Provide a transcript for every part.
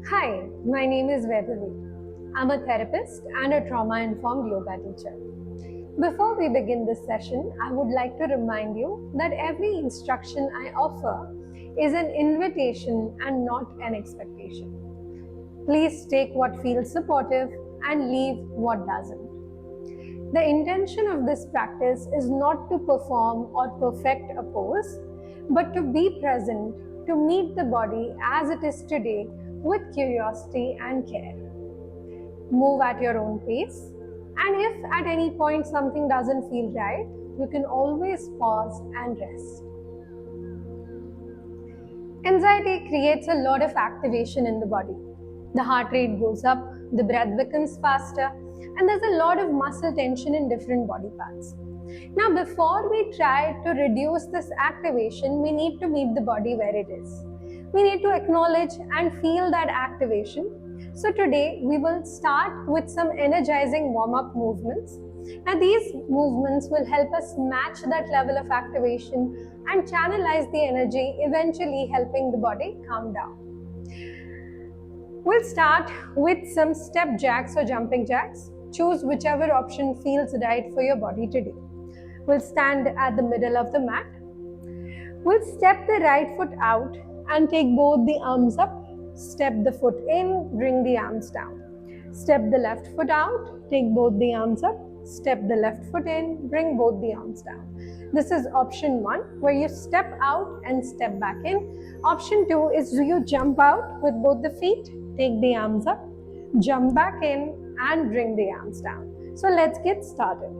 Hi, my name is Vedavi. I'm a therapist and a trauma-informed yoga teacher. Before we begin this session, I would like to remind you that every instruction I offer is an invitation and not an expectation. Please take what feels supportive and leave what doesn't. The intention of this practice is not to perform or perfect a pose, but to be present, to meet the body as it is today with curiosity and care. Move at your own pace, and if at any point something doesn't feel right, you can always pause and rest. Anxiety creates a lot of activation in the body. The heart rate goes up, the breath becomes faster, and there's a lot of muscle tension in different body parts. Now, before we try to reduce this activation, we need to meet the body where it is. We need to acknowledge and feel that activation. So today, we will start with some energizing warm-up movements. Now, these movements will help us match that level of activation and channelize the energy, eventually helping the body calm down. We'll start with some step jacks or jumping jacks. Choose whichever option feels right for your body to do. We'll stand at the middle of the mat. We'll step the right foot out and take both the arms up. Step the foot in, bring the arms down. Step the left foot out, take both the arms up. Step the left foot in, bring both the arms down. This is option 1, where you step out and step back in. Option 2 is you jump out with both the feet, take the arms up, jump back in and bring the arms down. So let's get started.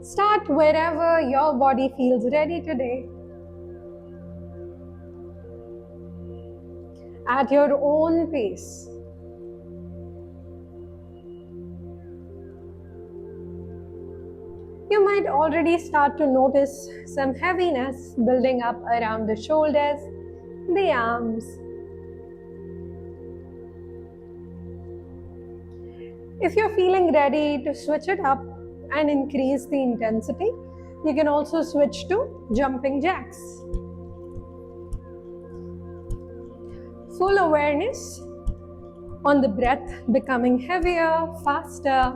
Start wherever your body feels ready today. At your own pace. You might already start to notice some heaviness building up around the shoulders, the arms. If you're feeling ready to switch it up and increase the intensity, you can also switch to jumping jacks. Full awareness on the breath becoming heavier, faster,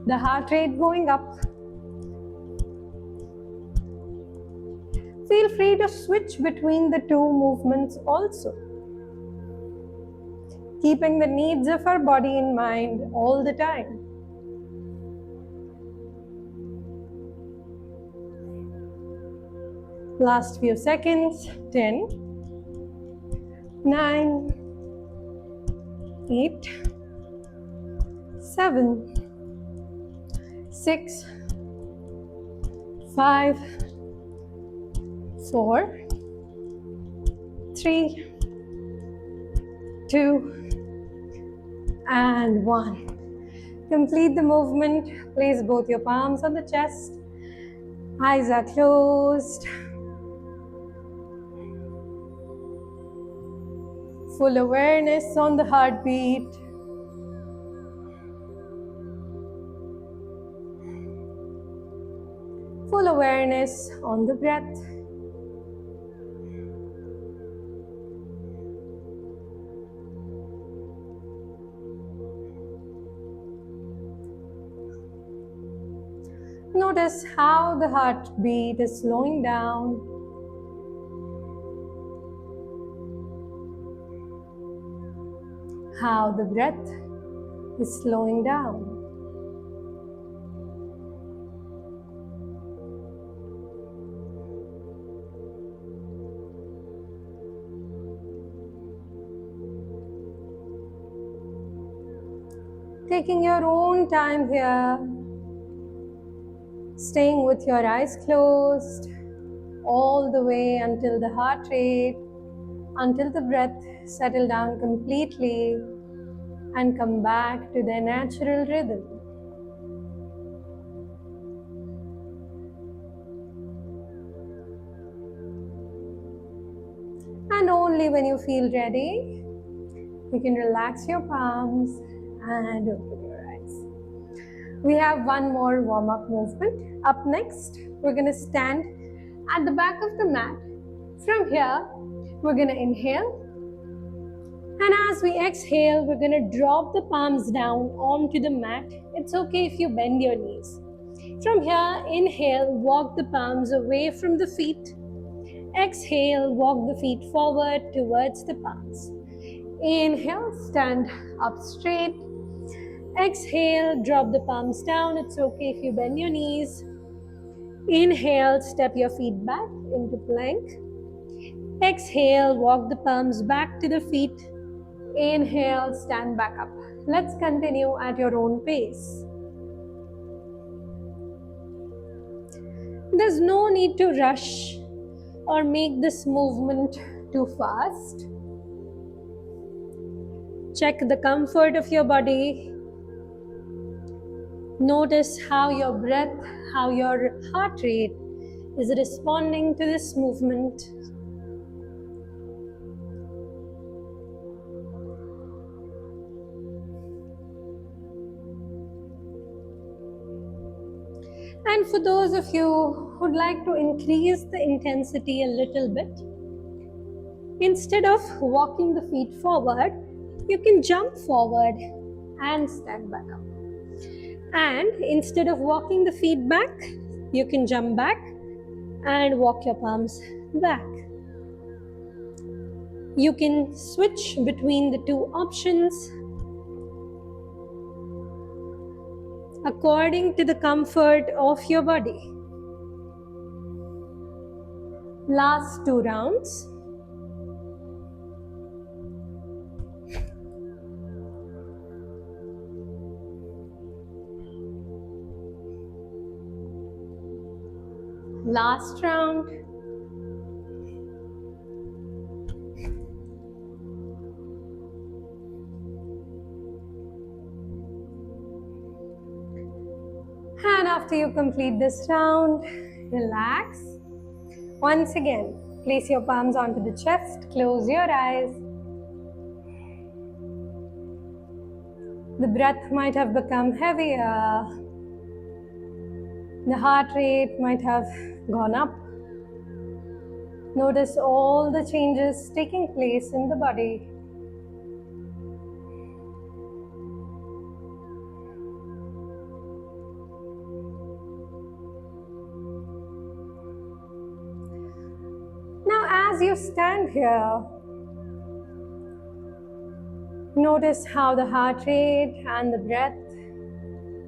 the heart rate going up. Feel free to switch between the two movements also, keeping the needs of our body in mind all the time. Last few seconds. 10, 9, 8, 7, 6, 5, 4, 3, 2, and 1. Complete the movement. Place both your palms on the chest. Eyes are closed. Full awareness on the heartbeat. Full awareness on the breath. Notice how the heartbeat is slowing down. How the breath is slowing down. Taking your own time here, staying with your eyes closed all the way until the heart rate, until the breath settle down completely and come back to their natural rhythm. And only when you feel ready, you can relax your palms and open your eyes. We have one more warm-up movement. Up next, we're going to stand at the back of the mat. From here, We're going to inhale. And as we exhale, we're going to drop the palms down onto the mat. It's okay if you bend your knees. From here, inhale, walk the palms away from the feet. Exhale, walk the feet forward towards the palms. Inhale, stand up straight. Exhale, drop the palms down. It's okay if you bend your knees. Inhale, step your feet back into plank. Exhale, walk the palms back to the feet. Inhale, stand back up. Let's continue at your own pace. There's no need to rush or make this movement too fast. Check the comfort of your body. Notice how your breath, how your heart rate is responding to this movement. And for those of you who'd like to increase the intensity a little bit, instead of walking the feet forward, you can jump forward and stand back up. And instead of walking the feet back, you can jump back and walk your palms back. You can switch between the two options according to the comfort of your body. Last 2 rounds. Last round. And after you complete this round, relax. Once again, place your palms onto the chest, close your eyes. The breath might have become heavier. The heart rate might have gone up. Notice all the changes taking place in the body. Now, as you stand here, notice how the heart rate and the breath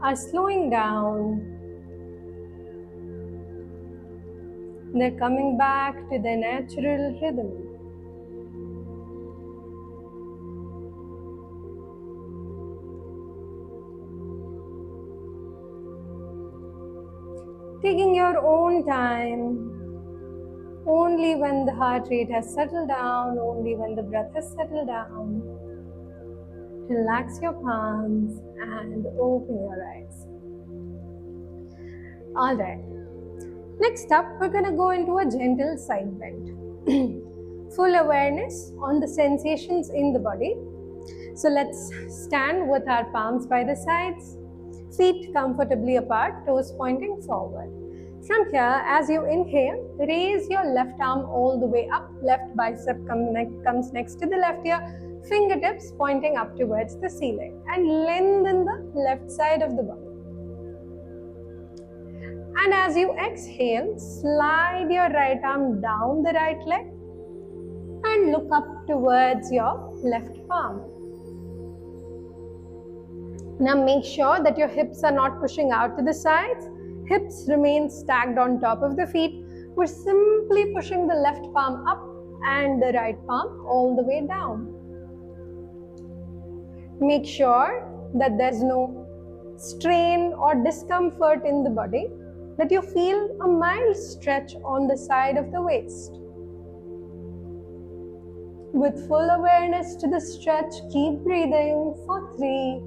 are slowing down. They're coming back to their natural rhythm. Taking your own time, only when the heart rate has settled down, only when the breath has settled down. Relax your palms and open your eyes. All right. Next up, we're going to go into a gentle side bend. Full awareness on the sensations in the body. So let's stand with our palms by the sides, feet comfortably apart, toes pointing forward. From here, as you inhale, raise your left arm all the way up, left bicep comes next to the left ear, fingertips pointing up towards the ceiling, and lengthen the left side of the body. And as you exhale, slide your right arm down the right leg and look up towards your left palm. Now make sure that your hips are not pushing out to the sides. Hips remain stacked on top of the feet. We're simply pushing the left palm up and the right palm all the way down. Make sure that there's no strain or discomfort in the body, that you feel a mild stretch on the side of the waist. With full awareness to the stretch, keep breathing for 3,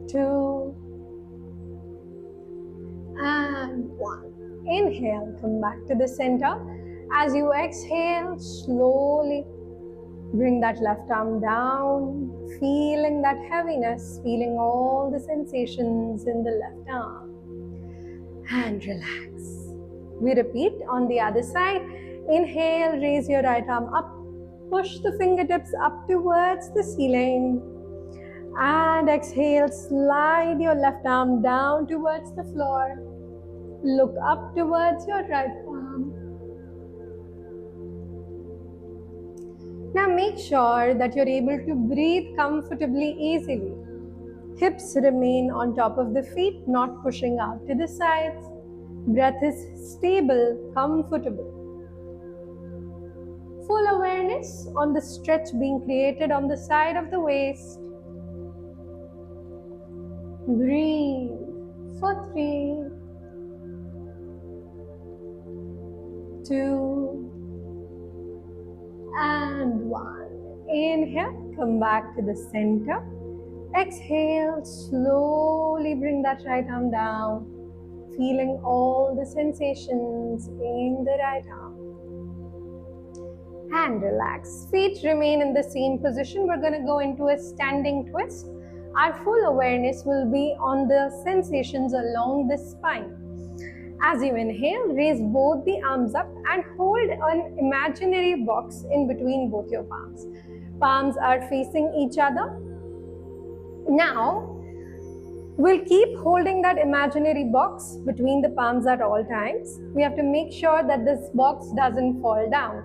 2, and 1. Inhale, come back to the center. As you exhale, slowly bring that left arm down, feeling that heaviness, feeling all the sensations in the left arm. And relax. We repeat on the other side. Inhale, raise your right arm up. Push the fingertips up towards the ceiling. And exhale, slide your left arm down towards the floor. Look up towards your right palm. Now make sure that you're able to breathe comfortably, easily. Hips remain on top of the feet, not pushing out to the sides. Breath is stable, comfortable. Full awareness on the stretch being created on the side of the waist. Breathe for 3, 2, and 1. Inhale, come back to the center. Exhale, slowly bring that right arm down, feeling all the sensations in the right arm. And relax. Feet remain in the same position. We're going to go into a standing twist. Our full awareness will be on the sensations along the spine. As you inhale, raise both the arms up and hold an imaginary box in between both your palms. Palms are facing each other. Now, we'll keep holding that imaginary box between the palms at all times. We have to make sure that this box doesn't fall down.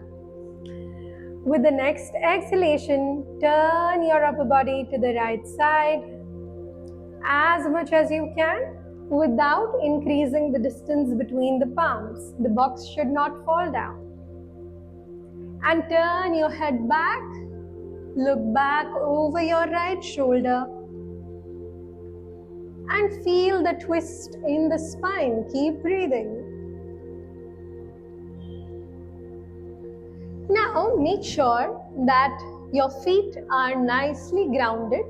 With the next exhalation, turn your upper body to the right side as much as you can without increasing the distance between the palms. The box should not fall down. And turn your head back. Look back over your right shoulder. And feel the twist in the spine. Keep breathing. Now make sure that your feet are nicely grounded,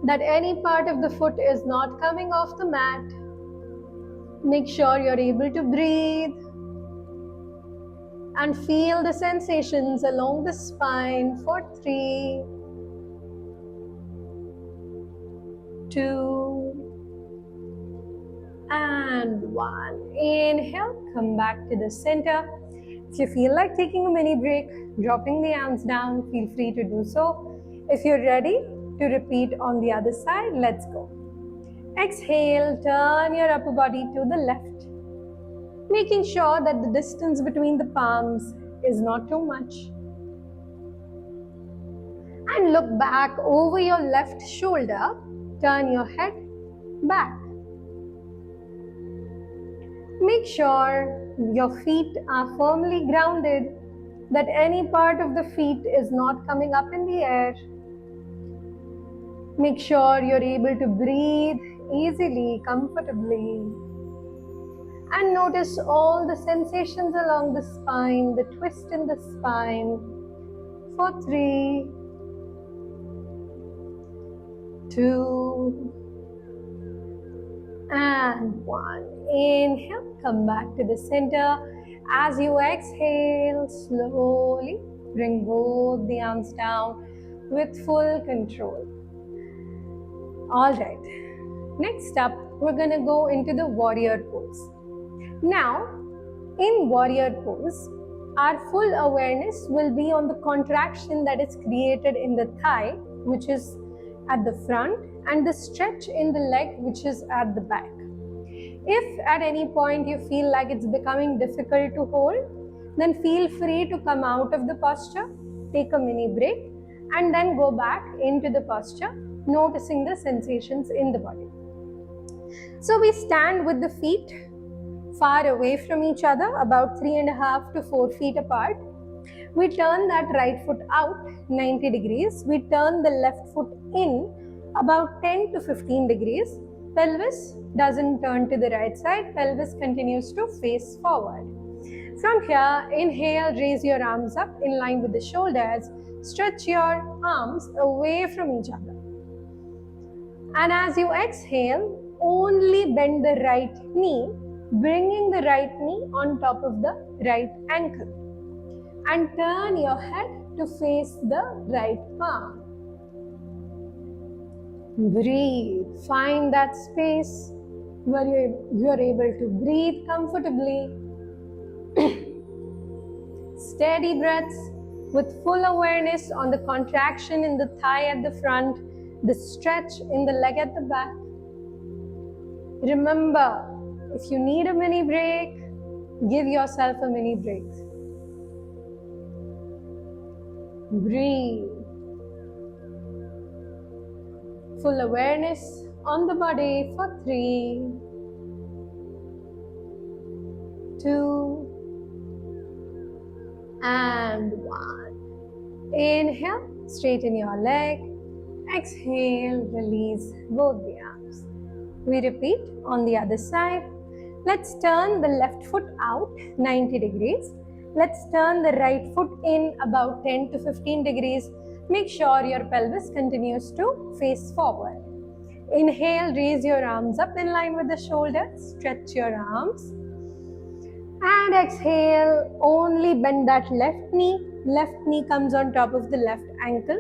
that any part of the foot is not coming off the mat. Make sure you're able to breathe and feel the sensations along the spine for 3, 2, and 1. Inhale, come back to the center. If you feel like taking a mini break, dropping the arms down, feel free to do so. If you're ready to repeat on the other side, let's go. Exhale, turn your upper body to the left, making sure that the distance between the palms is not too much. And look back over your left shoulder, turn your head back. Make sure your feet are firmly grounded, that any part of the feet is not coming up in the air. Make sure you're able to breathe easily, comfortably. And notice all the sensations along the spine, the twist in the spine for 3, 2, and 1. Inhale, come back to the center. As you exhale, slowly bring both the arms down with full control. All right. Next up, we're going to go into the warrior pose. Now, in warrior pose, our full awareness will be on the contraction that is created in the thigh, which is at the front, and the stretch in the leg, which is at the back. If at any point you feel like it's becoming difficult to hold, then feel free to come out of the posture, take a mini break, and then go back into the posture, noticing the sensations in the body. So we stand with the feet far away from each other, about 3.5 to 4 feet apart. We turn that right foot out 90 degrees. We turn the left foot in about 10 to 15 degrees. Pelvis doesn't turn to the right side. Pelvis continues to face forward. From here, inhale, raise your arms up in line with the shoulders. Stretch your arms away from each other. And as you exhale, only bend the right knee, bringing the right knee on top of the right ankle. And turn your head to face the right palm. Breathe. Find that space. where you're able to breathe comfortably. Steady breaths with full awareness on the contraction in the thigh at the front, the stretch in the leg at the back. Remember, if you need a mini break, give yourself a mini break. Breathe. Full awareness on the body for 3, 2, and 1. Inhale, straighten your leg. Exhale, release both the arms. We repeat on the other side. Let's turn the left foot out 90 degrees. Let's turn the right foot in about 10 to 15 degrees. Make sure your pelvis continues to face forward. Inhale, raise your arms up in line with the shoulders. Stretch your arms. And exhale, only bend that left knee. Left knee comes on top of the left ankle.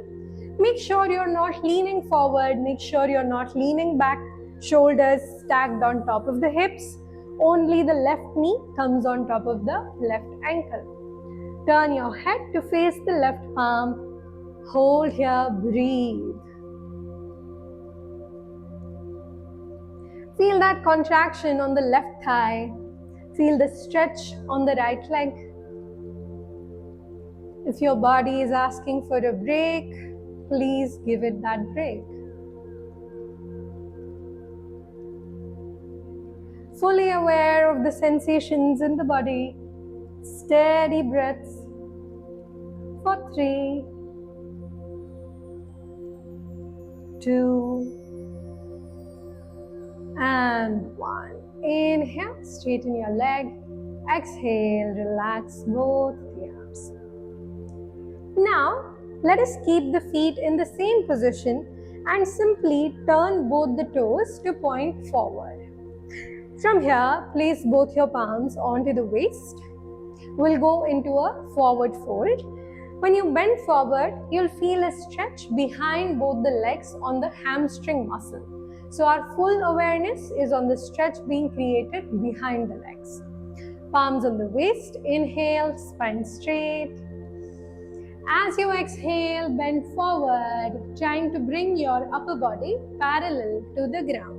Make sure you're not leaning forward. Make sure you're not leaning back. Shoulders stacked on top of the hips. Only the left knee comes on top of the left ankle. Turn your head to face the left palm. Hold here, breathe. Feel that contraction on the left thigh. Feel the stretch on the right leg. If your body is asking for a break, please give it that break. Fully aware of the sensations in the body. Steady breaths for 3, 2, and 1. Inhale, straighten your leg. Exhale, relax both the arms. Now, let us keep the feet in the same position and simply turn both the toes to point forward. From here, place both your palms onto the waist. We'll go into a forward fold. When you bend forward, you'll feel a stretch behind both the legs on the hamstring muscle. So our full awareness is on the stretch being created behind the legs. Palms on the waist, inhale, spine straight. As you exhale, bend forward, trying to bring your upper body parallel to the ground.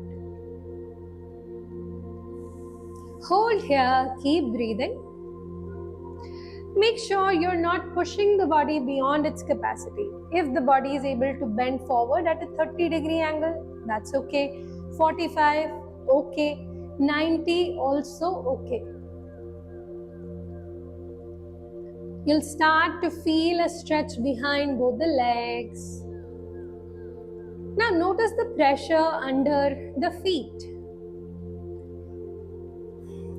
Hold here, keep breathing. Make sure you're not pushing the body beyond its capacity. If the body is able to bend forward at a 30-degree angle, that's okay. 45, okay. 90, also okay. You'll start to feel a stretch behind both the legs. Now notice the pressure under the feet.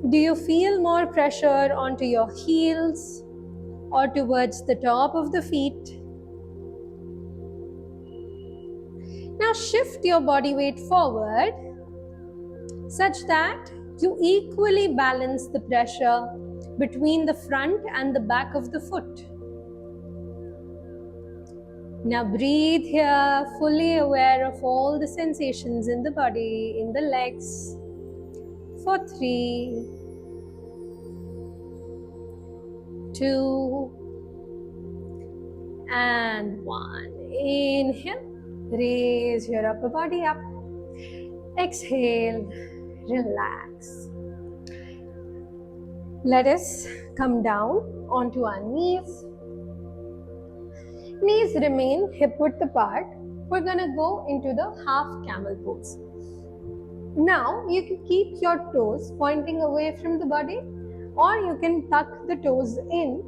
Do you feel more pressure onto your heels or towards the top of the feet? Now shift your body weight forward such that you equally balance the pressure between the front and the back of the foot. Now breathe here, fully aware of all the sensations in the body, in the legs. For 3, 2, and 1. Inhale, raise your upper body up. Exhale, relax. Let us come down onto our knees. Knees remain hip width apart. We're gonna go into the half camel pose. Now you can keep your toes pointing away from the body, or you can tuck the toes in,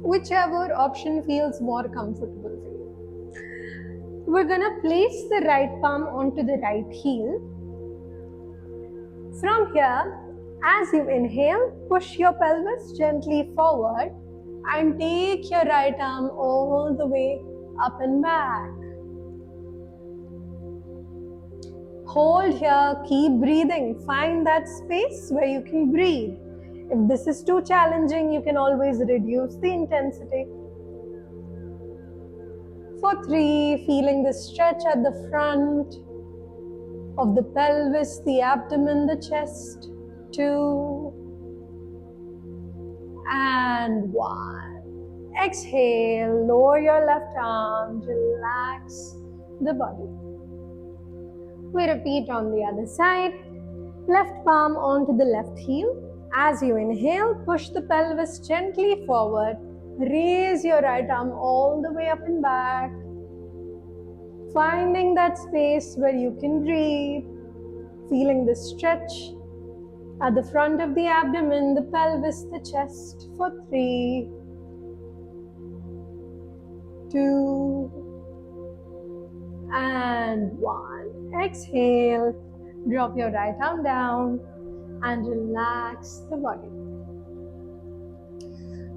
whichever option feels more comfortable for you. We're gonna place the right palm onto the right heel. From here, as you inhale, push your pelvis gently forward and take your right arm all the way up and back. Hold here, keep breathing. Find that space where you can breathe. If this is too challenging, you can always reduce the intensity. For 3, feeling the stretch at the front. of the pelvis, the abdomen, the chest. 2 and 1. Exhale, lower your left arm, relax the body. We repeat on the other side. Left palm onto the left heel. As you inhale, push the pelvis gently forward. Raise your right arm all the way up and back. Finding that space where you can breathe. Feeling the stretch at the front of the abdomen, the pelvis, the chest for 3, 2, and 1. Exhale, drop your right arm down and relax the body.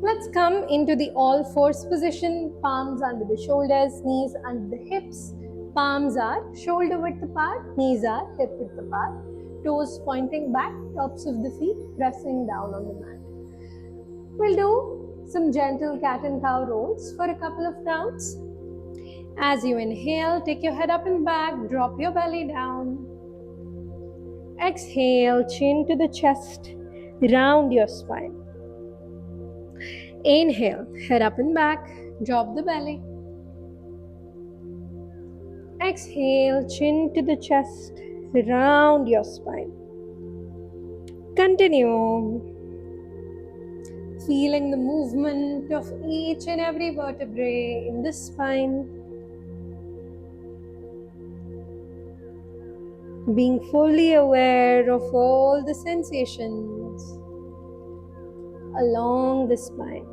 Let's come into the all fours position, palms under the shoulders, knees under the hips. Palms are shoulder width apart, knees are hip width apart. Toes pointing back, tops of the feet pressing down on the mat. We'll do some gentle cat and cow rolls for a couple of rounds. As you inhale, take your head up and back, drop your belly down. Exhale, chin to the chest, round your spine. Inhale, head up and back, drop the belly. Exhale, chin to the chest, round your spine. Continue. Feeling the movement of each and every vertebrae in the spine. Being fully aware of all the sensations along the spine.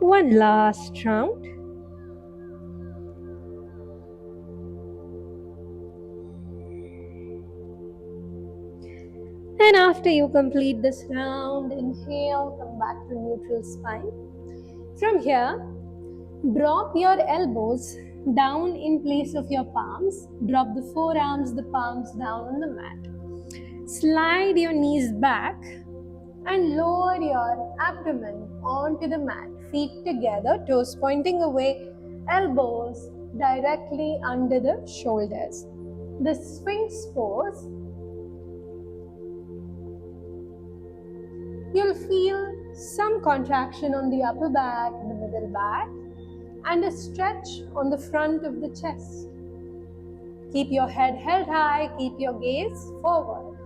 One last round. And after you complete this round, inhale, come back to neutral spine. From here, drop your elbows down in place of your palms. Drop the forearms, the palms down on the mat. Slide your knees back and lower your abdomen onto the mat. Feet together, toes pointing away, elbows directly under the shoulders. The Sphinx pose. You'll feel some contraction on the upper back, the middle back, and a stretch on the front of the chest. Keep your head held high, keep your gaze forward.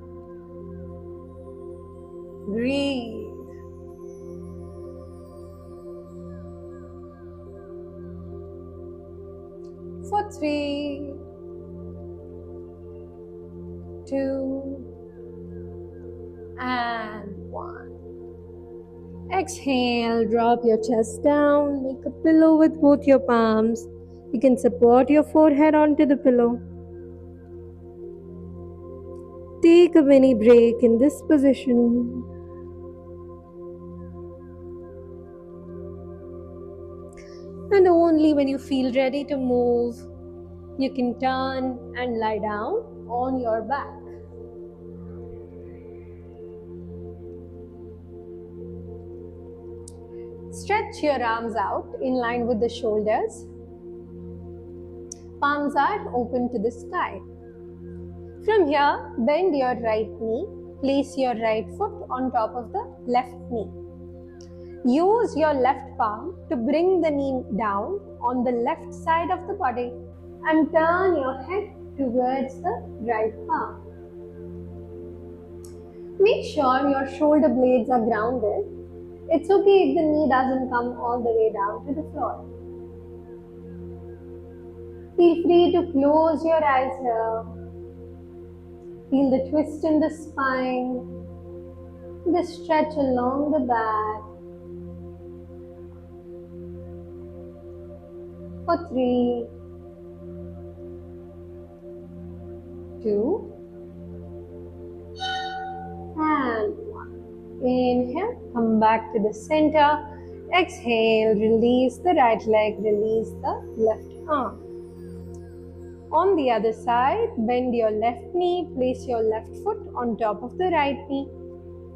Breathe. For 3, 2, and 1. Exhale, drop your chest down, make a pillow with both your palms. You can support your forehead onto the pillow. Take a mini break in this position. And only when you feel ready to move, you can turn and lie down on your back. Stretch your arms out in line with the shoulders. Palms are open to the sky. From here, bend your right knee. Place your right foot on top of the left knee. Use your left palm to bring the knee down on the left side of the body and turn your head towards the right palm. Make sure your shoulder blades are grounded. It's okay if the knee doesn't come all the way down to the floor. Feel free to close your eyes here. Feel the twist in the spine, the stretch along the back. For 3, 2, and 1. Inhale, come back to the center. Exhale, release the right leg, release the left arm. On the other side, bend your left knee, place your left foot on top of the right knee.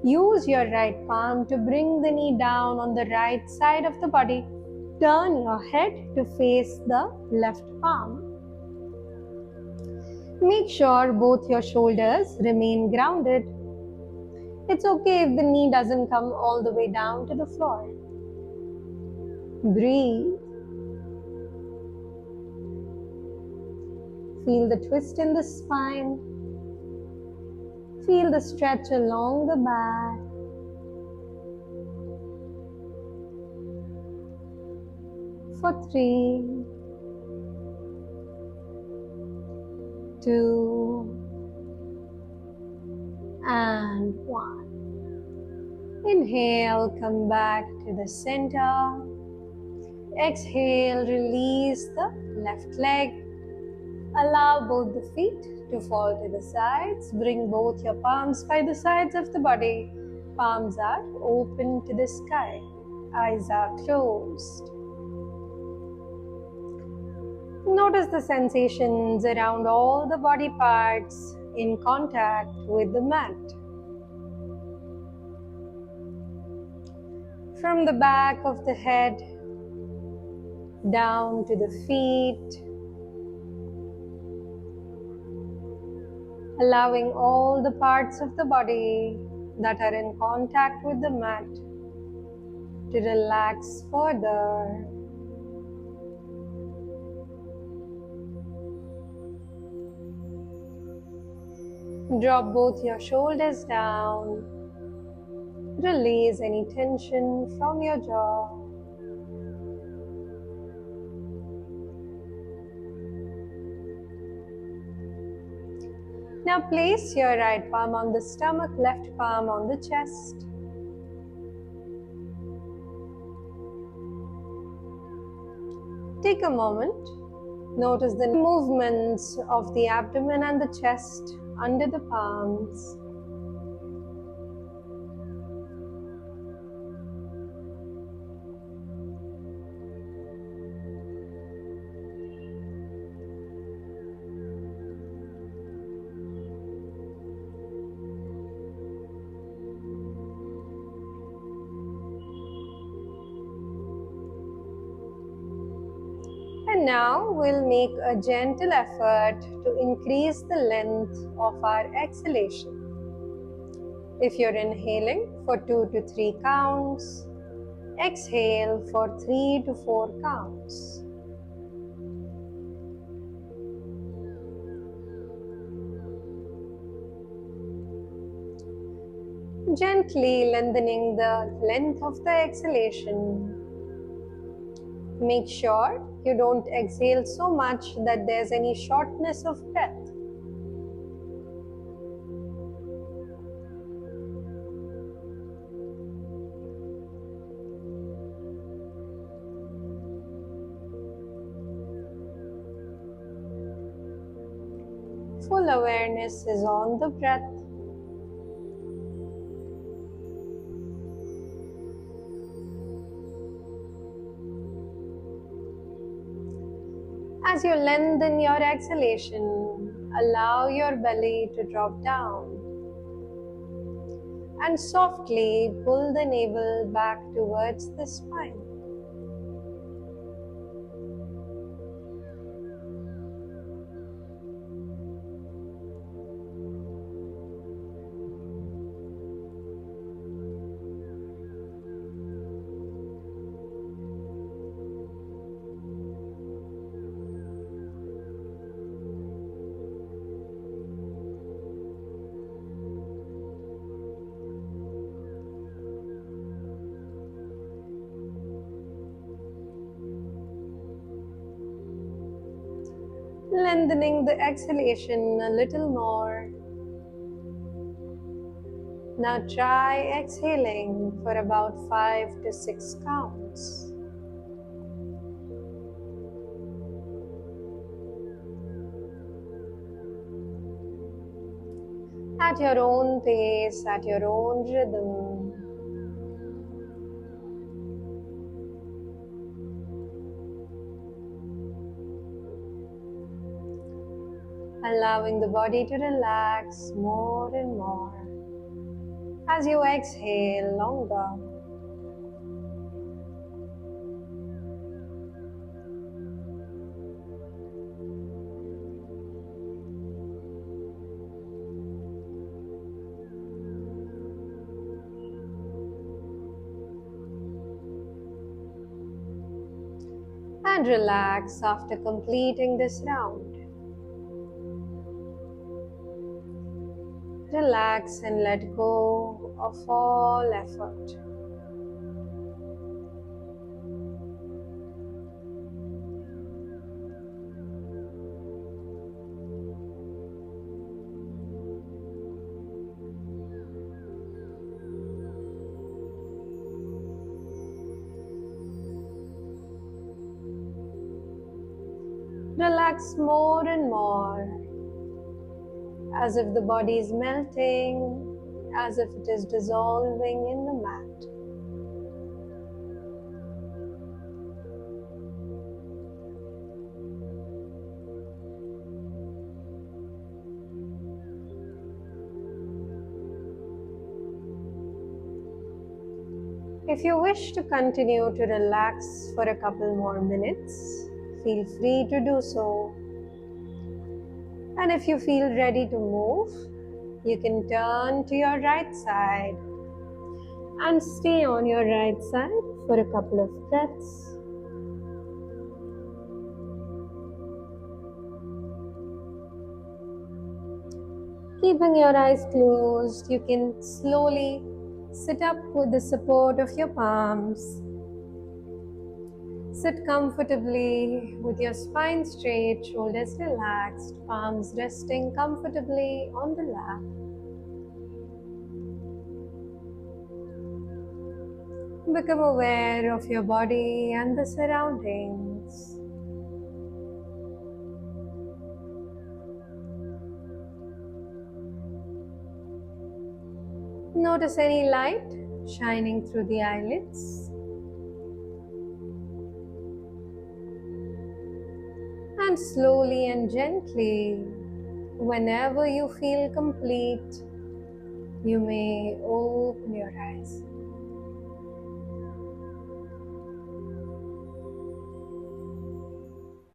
Use your right palm to bring the knee down on the right side of the body. Turn your head to face the left palm. Make sure both your shoulders remain grounded. It's okay if the knee doesn't come all the way down to the floor. Breathe. Feel the twist in the spine. Feel the stretch along the back. For 3, 2, and 1. Inhale, come back to the center. Exhale, release the left leg. Allow both the feet to fall to the sides. Bring both your palms by the sides of the body. Palms are open to the sky. Eyes are closed. Notice the sensations around all the body parts in contact with the mat. From the back of the head down to the feet, allowing all the parts of the body that are in contact with the mat to relax further. Drop both your shoulders down. Release any tension from your jaw. Now place your right palm on the stomach, left palm on the chest. Take a moment. Notice the movements of the abdomen and the chest under the palms. And now we'll make a gentle effort to increase the length of our exhalation. If you're inhaling for 2 to 3 counts, exhale for 3 to 4 counts. Gently lengthening the length of the exhalation. Make sure you don't exhale so much that there's any shortness of breath. Full awareness is on the breath. As you lengthen your exhalation, allow your belly to drop down and softly pull the navel back towards the spine. Lengthening the exhalation a little more. Now try exhaling for about 5 to 6 counts. At your own pace, at your own rhythm. Allowing the body to relax more and more as you exhale longer. and relax after completing this round. Relax and let go of all effort. Relax more and more, as if the body is melting, as if it is dissolving in the mat. If you wish to continue to relax for a couple more minutes, feel free to do so. And if you feel ready to move, you can turn to your right side and stay on your right side for a couple of breaths. Keeping your eyes closed, you can slowly sit up with the support of your palms. Sit comfortably with your spine straight, shoulders relaxed, palms resting comfortably on the lap. Become aware of your body and the surroundings. Notice any light shining through the eyelids. And slowly and gently, whenever you feel complete, you may open your eyes.